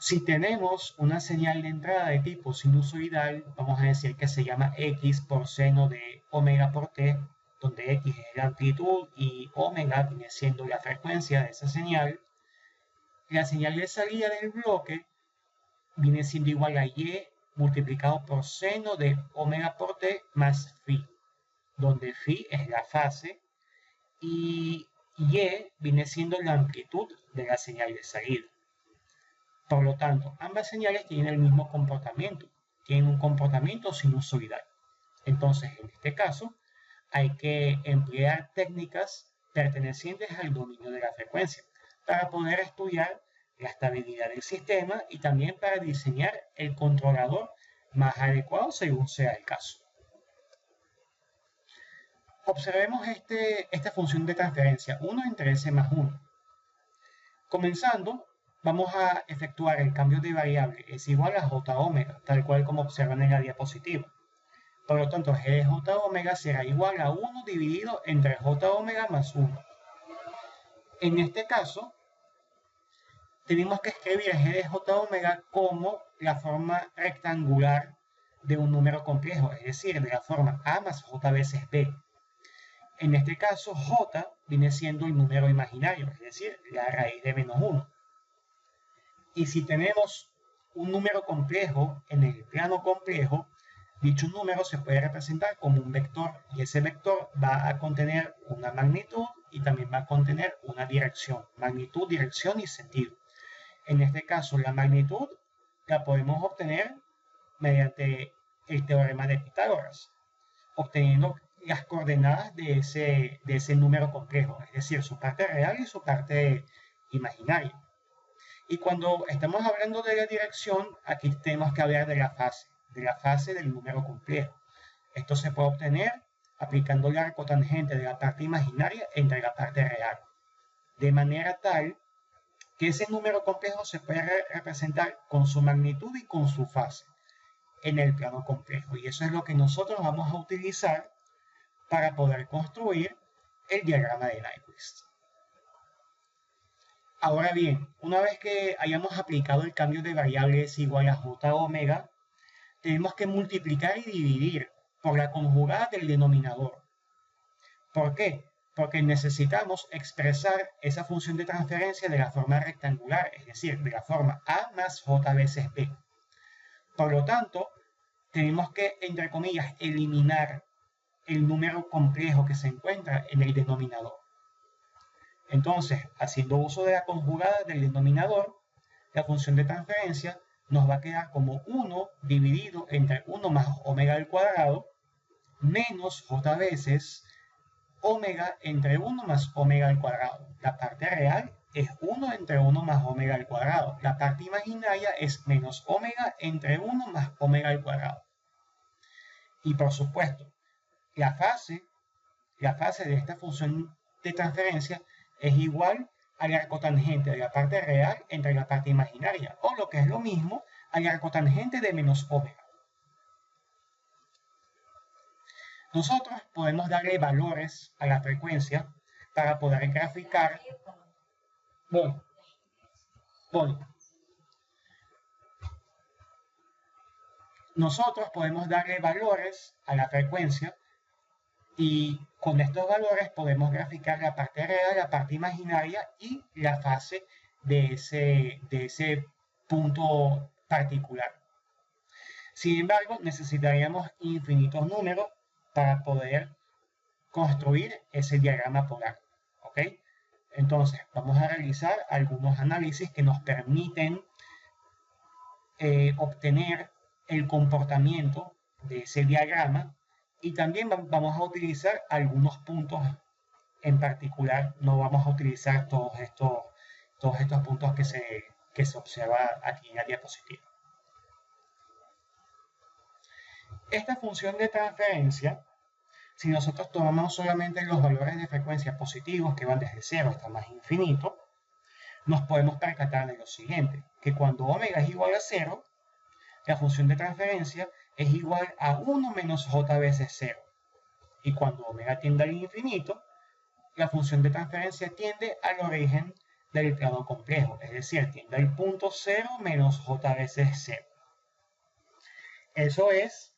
Si tenemos una señal de entrada de tipo sinusoidal, vamos a decir que se llama x por seno de omega por t, donde x es la amplitud y omega viene siendo la frecuencia de esa señal. La señal de salida del bloque viene siendo igual a y multiplicado por seno de omega por t más phi, donde phi es la fase y y viene siendo la amplitud de la señal de salida. Por lo tanto, ambas señales tienen el mismo comportamiento, tienen un comportamiento sinusoidal. Entonces, en este caso, hay que emplear técnicas pertenecientes al dominio de la frecuencia para poder estudiar la estabilidad del sistema y también para diseñar el controlador más adecuado según sea el caso. Observemos esta función de transferencia 1 entre S más 1. Comenzando, vamos a efectuar el cambio de variable es igual a j omega, tal cual como observan en la diapositiva. Por lo tanto, g de j omega será igual a 1 dividido entre j omega más 1. En este caso, tenemos que escribir g de j omega como la forma rectangular de un número complejo, es decir, de la forma a más j veces b. En este caso, j viene siendo el número imaginario, es decir, la raíz de menos 1. Y si tenemos un número complejo en el plano complejo, dicho número se puede representar como un vector y ese vector va a contener una magnitud y también va a contener una dirección, magnitud, dirección y sentido. En este caso, la magnitud la podemos obtener mediante el teorema de Pitágoras, obteniendo las coordenadas de ese número complejo, es decir, su parte real y su parte imaginaria. Y cuando estamos hablando de la dirección, aquí tenemos que hablar de la fase del número complejo. Esto se puede obtener aplicando la arcotangente de la parte imaginaria entre la parte real, de manera tal que ese número complejo se puede representar con su magnitud y con su fase en el plano complejo. Y eso es lo que nosotros vamos a utilizar para poder construir el diagrama de Nyquist. Ahora bien, una vez que hayamos aplicado el cambio de variables igual a j omega, tenemos que multiplicar y dividir por la conjugada del denominador. ¿Por qué? Porque necesitamos expresar esa función de transferencia de la forma rectangular, es decir, de la forma a más j veces b. Por lo tanto, tenemos que, entre comillas, eliminar el número complejo que se encuentra en el denominador. Entonces, haciendo uso de la conjugada del denominador, la función de transferencia nos va a quedar como 1 dividido entre 1 más omega al cuadrado menos j veces omega entre 1 más omega al cuadrado. La parte real es 1 entre 1 más omega al cuadrado. La parte imaginaria es menos omega entre 1 más omega al cuadrado. Y por supuesto, la fase de esta función de transferencia es igual al arcotangente de la parte real entre la parte imaginaria, o lo que es lo mismo, al arcotangente de menos omega. Nosotros podemos darle valores a la frecuencia para poder graficar. Nosotros podemos darle valores a la frecuencia y con estos valores podemos graficar la parte real, la parte imaginaria y la fase de ese punto particular. Sin embargo, necesitaríamos infinitos números para poder construir ese diagrama polar. ¿Ok? Entonces, vamos a realizar algunos análisis que nos permiten obtener el comportamiento de ese diagrama. Y también vamos a utilizar algunos puntos en particular, no vamos a utilizar todos estos puntos que se observan aquí en la diapositiva. Esta función de transferencia, si nosotros tomamos solamente los valores de frecuencia positivos que van desde 0 hasta más infinito, nos podemos percatar de lo siguiente, que cuando omega es igual a 0, la función de transferencia es igual a 1 menos j veces 0. Y cuando omega tiende al infinito, la función de transferencia tiende al origen del plano complejo, es decir, tiende al punto 0 menos j veces 0. Eso es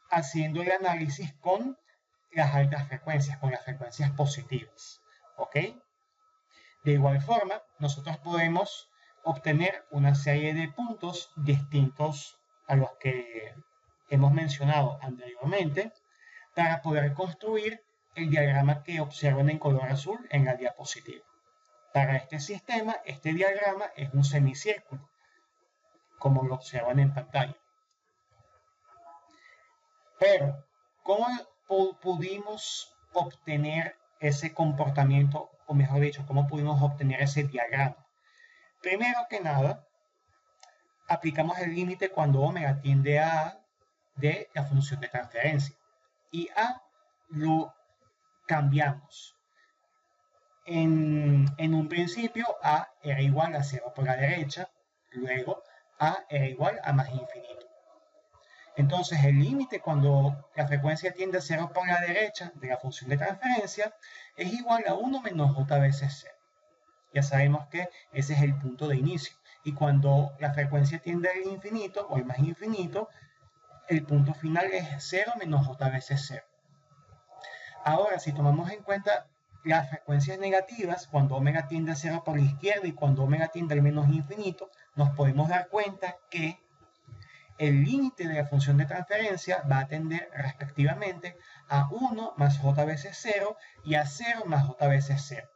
haciendo el análisis con las altas frecuencias, con las frecuencias positivas, ¿ok? De igual forma, nosotros podemos obtener una serie de puntos distintos a los que hemos mencionado anteriormente para poder construir el diagrama que observan en color azul en la diapositiva. Para este sistema, este diagrama es un semicírculo, como lo observan en pantalla. Pero, ¿cómo pudimos obtener ese comportamiento, o mejor dicho, cómo pudimos obtener ese diagrama? Primero que nada, aplicamos el límite cuando omega tiende a A de la función de transferencia. Y A lo cambiamos. En un principio A era igual a 0 por la derecha, luego A era igual a más infinito. Entonces el límite cuando la frecuencia tiende a 0 por la derecha de la función de transferencia es igual a 1 menos j veces 0. Ya sabemos que ese es el punto de inicio. Y cuando la frecuencia tiende al infinito o al más infinito, el punto final es 0 menos j veces 0. Ahora, si tomamos en cuenta las frecuencias negativas, cuando omega tiende a 0 por la izquierda y cuando omega tiende al menos infinito, nos podemos dar cuenta que el límite de la función de transferencia va a tender respectivamente a 1 más j veces 0 y a 0 más j veces 0.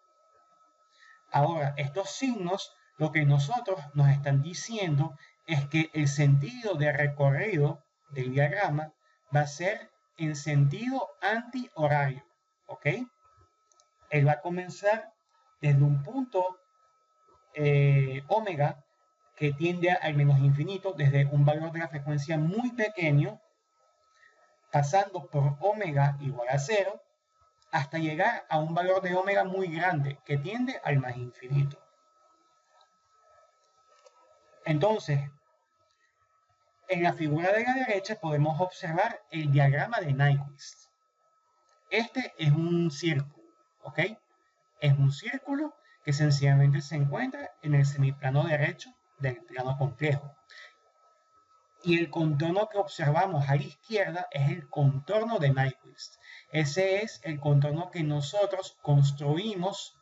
Ahora, estos signos lo que nosotros nos están diciendo es que el sentido de recorrido del diagrama va a ser en sentido antihorario, ¿ok? Él va a comenzar desde un punto omega que tiende al menos infinito, desde un valor de la frecuencia muy pequeño, pasando por omega igual a 0, hasta llegar a un valor de omega muy grande, que tiende al más infinito. Entonces, en la figura de la derecha podemos observar el diagrama de Nyquist. Este es un círculo, ¿ok? Es un círculo que sencillamente se encuentra en el semiplano derecho del plano complejo. Y el contorno que observamos a la izquierda es el contorno de Nyquist. Ese es el contorno que nosotros construimos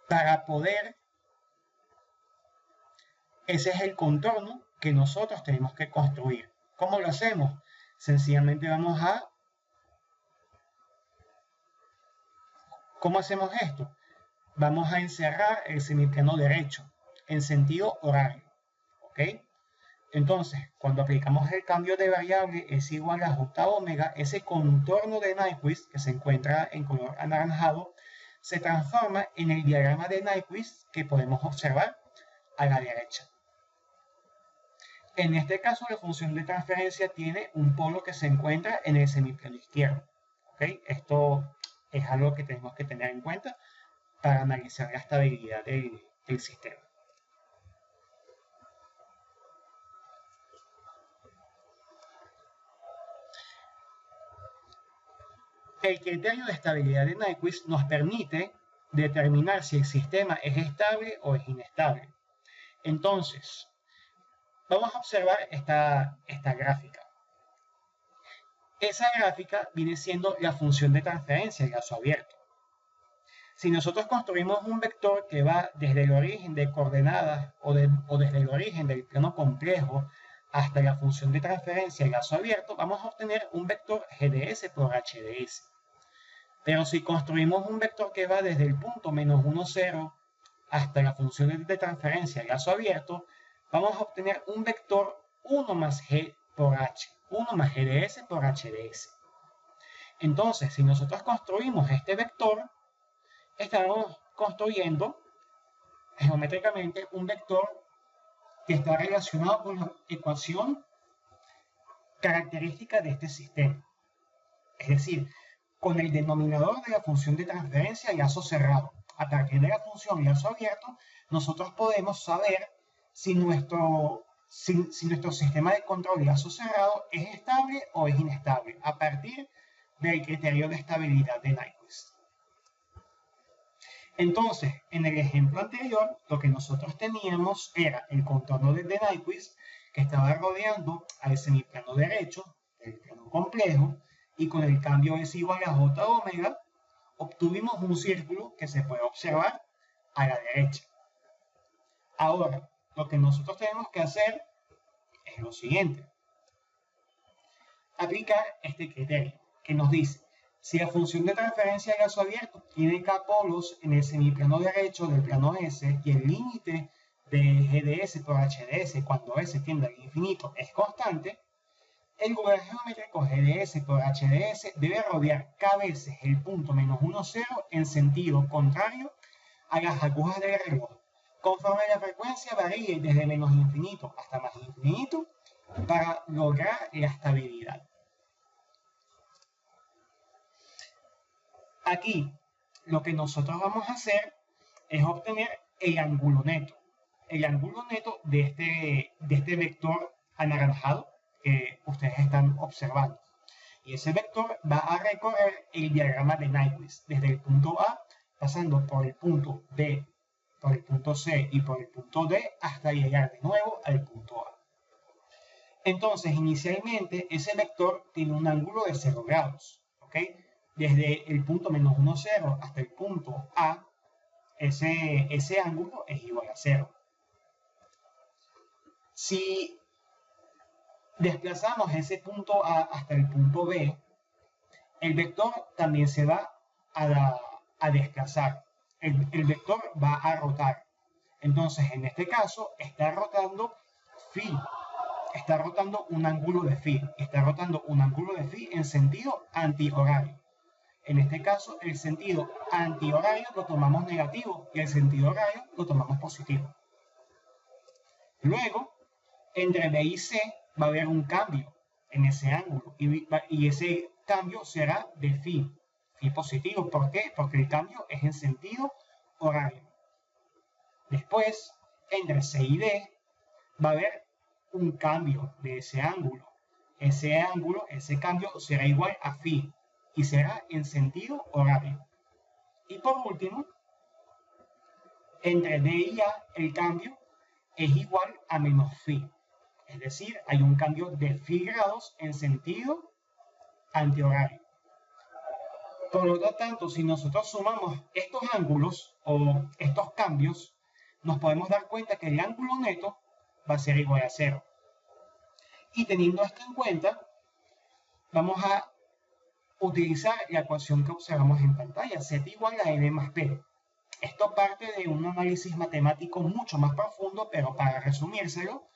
para poder... Ese es el contorno que nosotros tenemos que construir. ¿Cómo lo hacemos? Sencillamente vamos a... ¿Cómo hacemos esto? Vamos a encerrar el semiplano derecho en sentido horario, ¿ok? Entonces, cuando aplicamos el cambio de variable es igual a j omega, ese contorno de Nyquist que se encuentra en color anaranjado se transforma en el diagrama de Nyquist que podemos observar a la derecha. En este caso, la función de transferencia tiene un polo que se encuentra en el semiplano izquierdo, ¿ok? Esto es algo que tenemos que tener en cuenta para analizar la estabilidad del sistema. El criterio de estabilidad de Nyquist nos permite determinar si el sistema es estable o es inestable. Entonces, vamos a observar esta gráfica. Esa gráfica viene siendo la función de transferencia de gaso abierto. Si nosotros construimos un vector que va desde el origen de coordenadas o desde el origen del plano complejo hasta la función de transferencia de gaso abierto, vamos a obtener un vector GDS por HDS. Pero si construimos un vector que va desde el punto menos 1, 0 hasta la función de transferencia de gaso abierto, vamos a obtener un vector 1 más G por H, 1 más GDS por HDS. Entonces, si nosotros construimos este vector, estamos construyendo geométricamente un vector que está relacionado con la ecuación característica de este sistema. Es decir, con el denominador de la función de transferencia gaso cerrado. A partir de la función gaso abierto, nosotros podemos saber si nuestro sistema de control de gaso cerrado es estable o es inestable, a partir del criterio de estabilidad de Nyquist. Entonces, en el ejemplo anterior, lo que nosotros teníamos era el contorno de Nyquist que estaba rodeando al semiplano derecho del plano complejo, y con el cambio S igual a J omega, obtuvimos un círculo que se puede observar a la derecha. Ahora, lo que nosotros tenemos que hacer es lo siguiente: aplicar este criterio que nos dice: si la función de transferencia de gaso abierto tiene K polos en el semiplano derecho del plano S y el límite de GdS por HdS cuando S tiende al infinito es constante, el lugar geométrico GdS por HdS debe rodear K veces el punto menos 1, 0 en sentido contrario a las agujas del reloj, conforme la frecuencia varíe desde menos infinito hasta más infinito para lograr la estabilidad. Aquí lo que nosotros vamos a hacer es obtener el ángulo neto. El ángulo neto de este vector anaranjado que ustedes están observando. Y ese vector va a recorrer el diagrama de Nyquist desde el punto A, pasando por el punto B, por el punto C y por el punto D hasta llegar de nuevo al punto A. Entonces, inicialmente, ese vector tiene un ángulo de 0 grados, ¿ok? Desde el punto menos 1, 0 hasta el punto A, ese ángulo es igual a 0. Si desplazamos ese punto A hasta el punto B, el vector también se va a desplazar. El vector va a rotar. Entonces, en este caso, está rotando phi. Está rotando un ángulo de phi. Está rotando un ángulo de phi en sentido antihorario. En este caso, el sentido antihorario lo tomamos negativo y el sentido horario lo tomamos positivo. Luego, entre B y C va a haber un cambio en ese ángulo y ese cambio será de phi positivo. ¿Por qué? Porque el cambio es en sentido horario. Después, entre C y D va a haber un cambio de ese ángulo. Ese cambio será igual a phi y será en sentido horario. Y por último, entre D y A el cambio es igual a menos phi. Es decir, hay un cambio de phi grados en sentido antihorario. Por lo tanto, si nosotros sumamos estos ángulos o estos cambios, nos podemos dar cuenta que el ángulo neto va a ser igual a 0. Y teniendo esto en cuenta, vamos a utilizar la ecuación que observamos en pantalla, Z igual a N más P. Esto parte de un análisis matemático mucho más profundo, pero para resumírselo,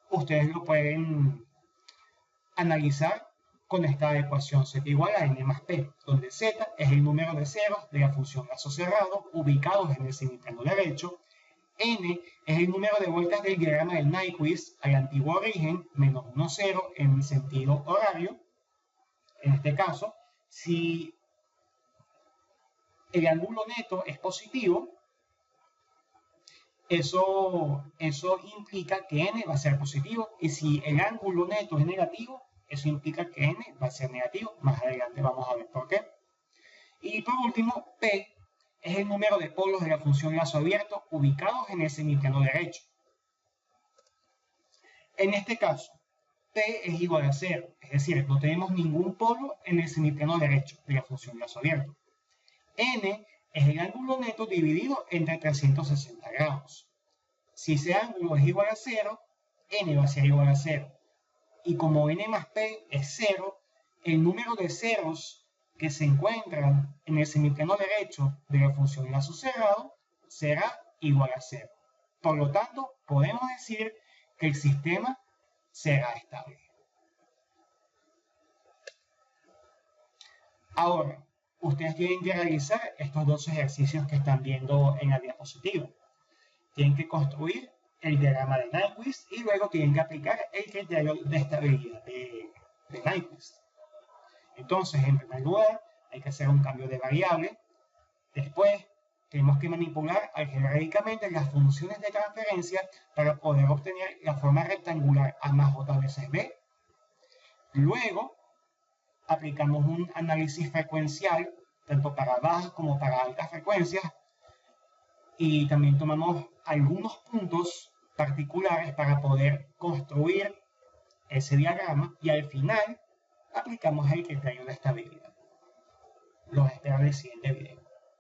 ustedes lo pueden analizar con esta ecuación: Z igual a N más P, donde Z es el número de ceros de la función lazo cerrado ubicados en el semiplano derecho, N es el número de vueltas del diagrama del Nyquist al antiguo origen, menos 1, 0 en sentido horario. En este caso, si el ángulo neto es positivo, eso implica que n va a ser positivo, y si el ángulo neto es negativo, eso implica que n va a ser negativo. Más adelante vamos a ver por qué. Y por último, P es el número de polos de la función lazo abierto ubicados en el semiplano derecho. En este caso, P es igual a 0, es decir, no tenemos ningún polo en el semiplano derecho de la función lazo abierto. N es el ángulo neto dividido entre 360 grados. Si ese ángulo es igual a 0, N va a ser igual a 0. Y como N más P es 0, el número de ceros que se encuentran en el semiplano derecho de la función lazo cerrado será igual a 0. Por lo tanto, podemos decir que el sistema será estable. Ahora, ustedes tienen que realizar estos dos ejercicios que están viendo en la diapositiva. Tienen que construir el diagrama de Nyquist y luego tienen que aplicar el criterio de estabilidad de Nyquist. Entonces, en primer lugar, hay que hacer un cambio de variable. Después, tenemos que manipular algebraicamente las funciones de transferencia para poder obtener la forma rectangular A más J veces B. Luego, aplicamos un análisis frecuencial, tanto para bajas como para altas frecuencias, y también tomamos algunos puntos particulares para poder construir ese diagrama y al final aplicamos el criterio de estabilidad. Los espero en el siguiente video.